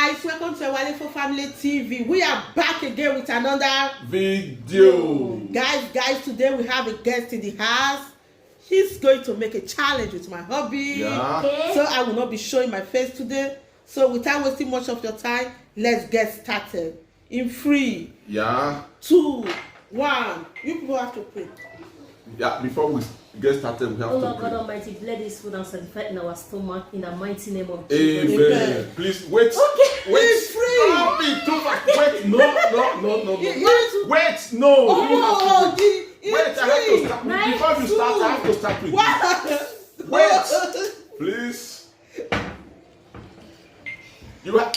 guys, welcome to Ewaleifoh Family TV. We are back again with another video. Guys, today we have a guest in the house. He's going to make a challenge with my hubby. Yeah. So I will not be showing my face today. So without wasting much of your time, let's get started. In 3, 2, 1. You people have to pray. Yeah, before we get started, we have oh to Lord pray. God Almighty, bless this food and sanctify in our stomach in the mighty name of Jesus. Amen. Please wait. Okay, Wait. it's free. Don't be too fast. Wait. No. Wait. No. Oh, Wait. I have to start. Before you start, I have to start with you. Wait. Please. You have.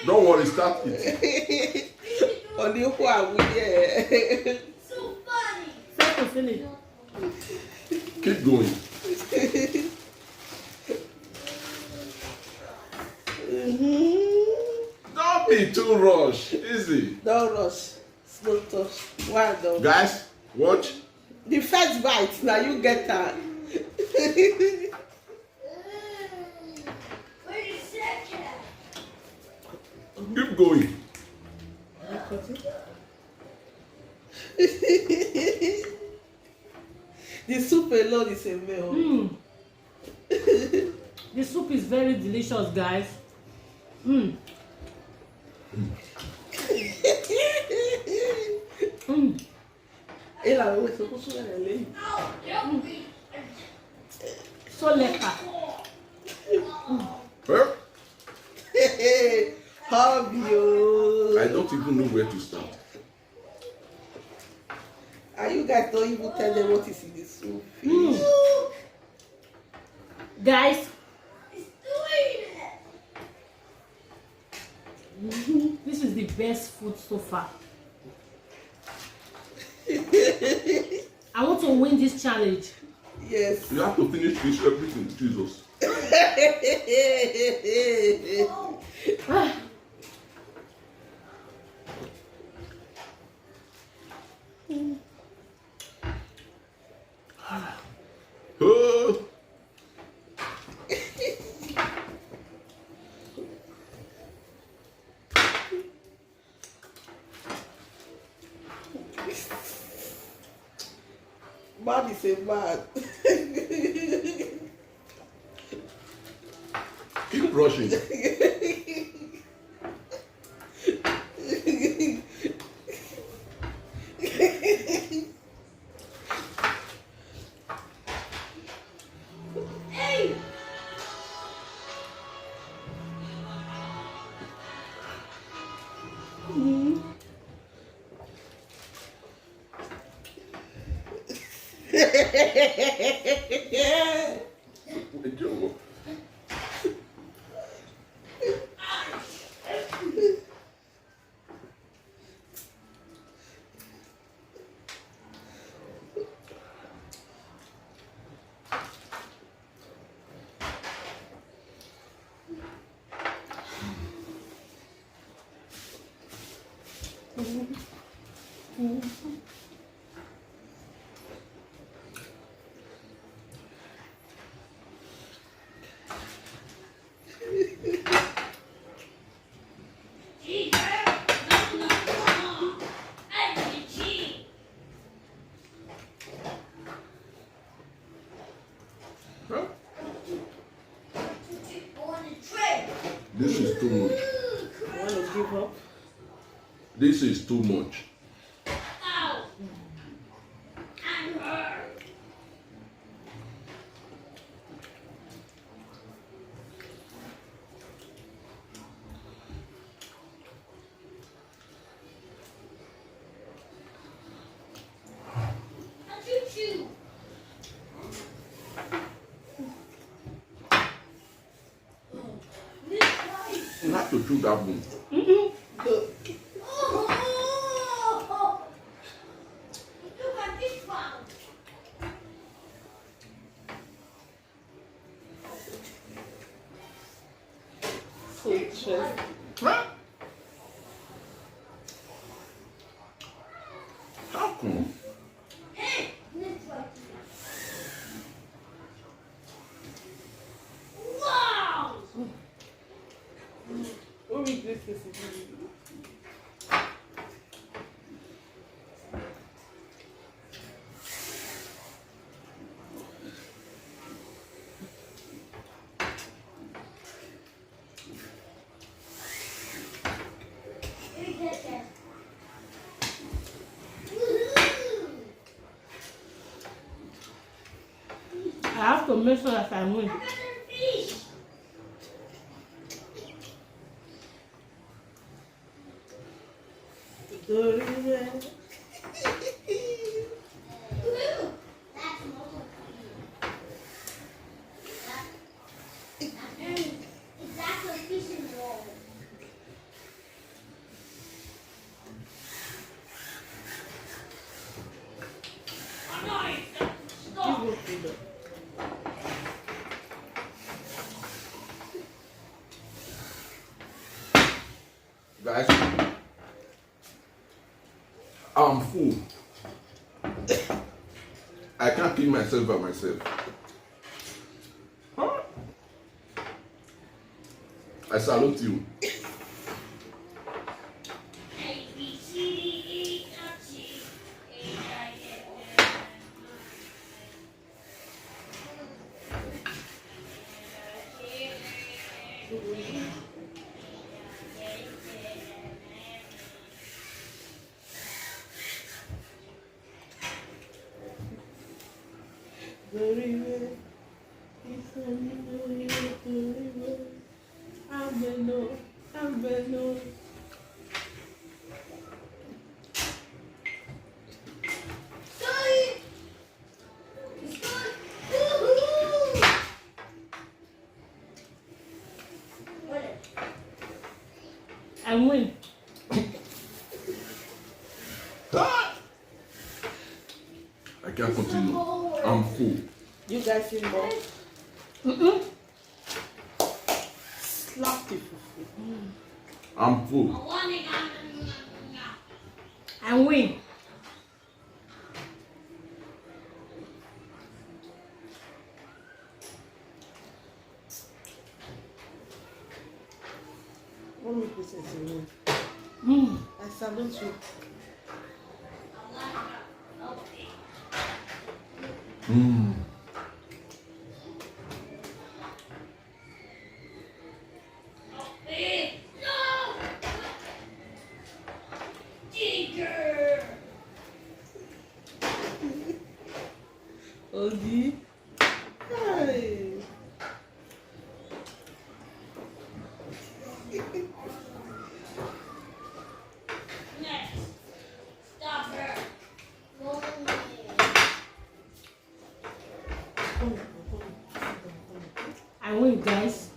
Don't worry. Start it. Only who are we here? So funny. Start to finish. Keep going. Don't be too rushed. Easy. Don't rush. Slow touch. One down. Guys, watch. The first bite, now you get that. Keep going. The soup alone is a meal. The soup is very delicious, guys. So lekker. Well, Hobby. I don't even know where to start. And you guys don't even tell them what is in the soup. Guys, this is the best food so far. I want to win this challenge. Yes. You have to finish this everything, Jesus. Oh. Man is a man. Keep rushing. This is too much. You want to give up? This is too much. You have to chew that bone. Good. So interesting. Huh? How come? have to make sure that I win. Guys, I'm full. I can't feed myself by myself. Huh? I salute you. Very well. It's only very well. I'm well. I win. I can't continue. I'm full. You guys see more? Slap the fufu. I'm full. I win. What me put it in? I salute you. Ogi. Hey. Stop her. I win, guys.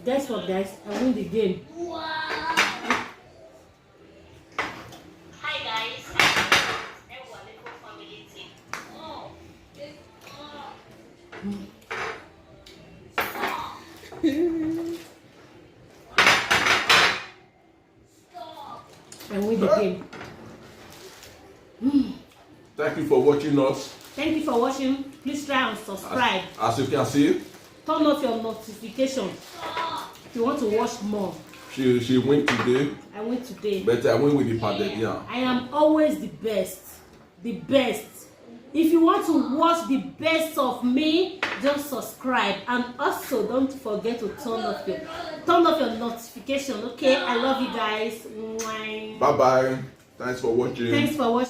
Guess what, guys? I win the game. Hi guys, Ewaleifoh family team. I win the game. Thank you for watching us. Thank you for watching. Please try and subscribe. As you can see, Turn off your notification if you want to watch more. she win today, I win today. but I win with the padded, yeah. I am always the best. The best. If you want to watch the best of me, just subscribe, and also don't forget to turn off your notification. Okay, I love you guys. Bye bye. Thanks for watching. Thanks for watching.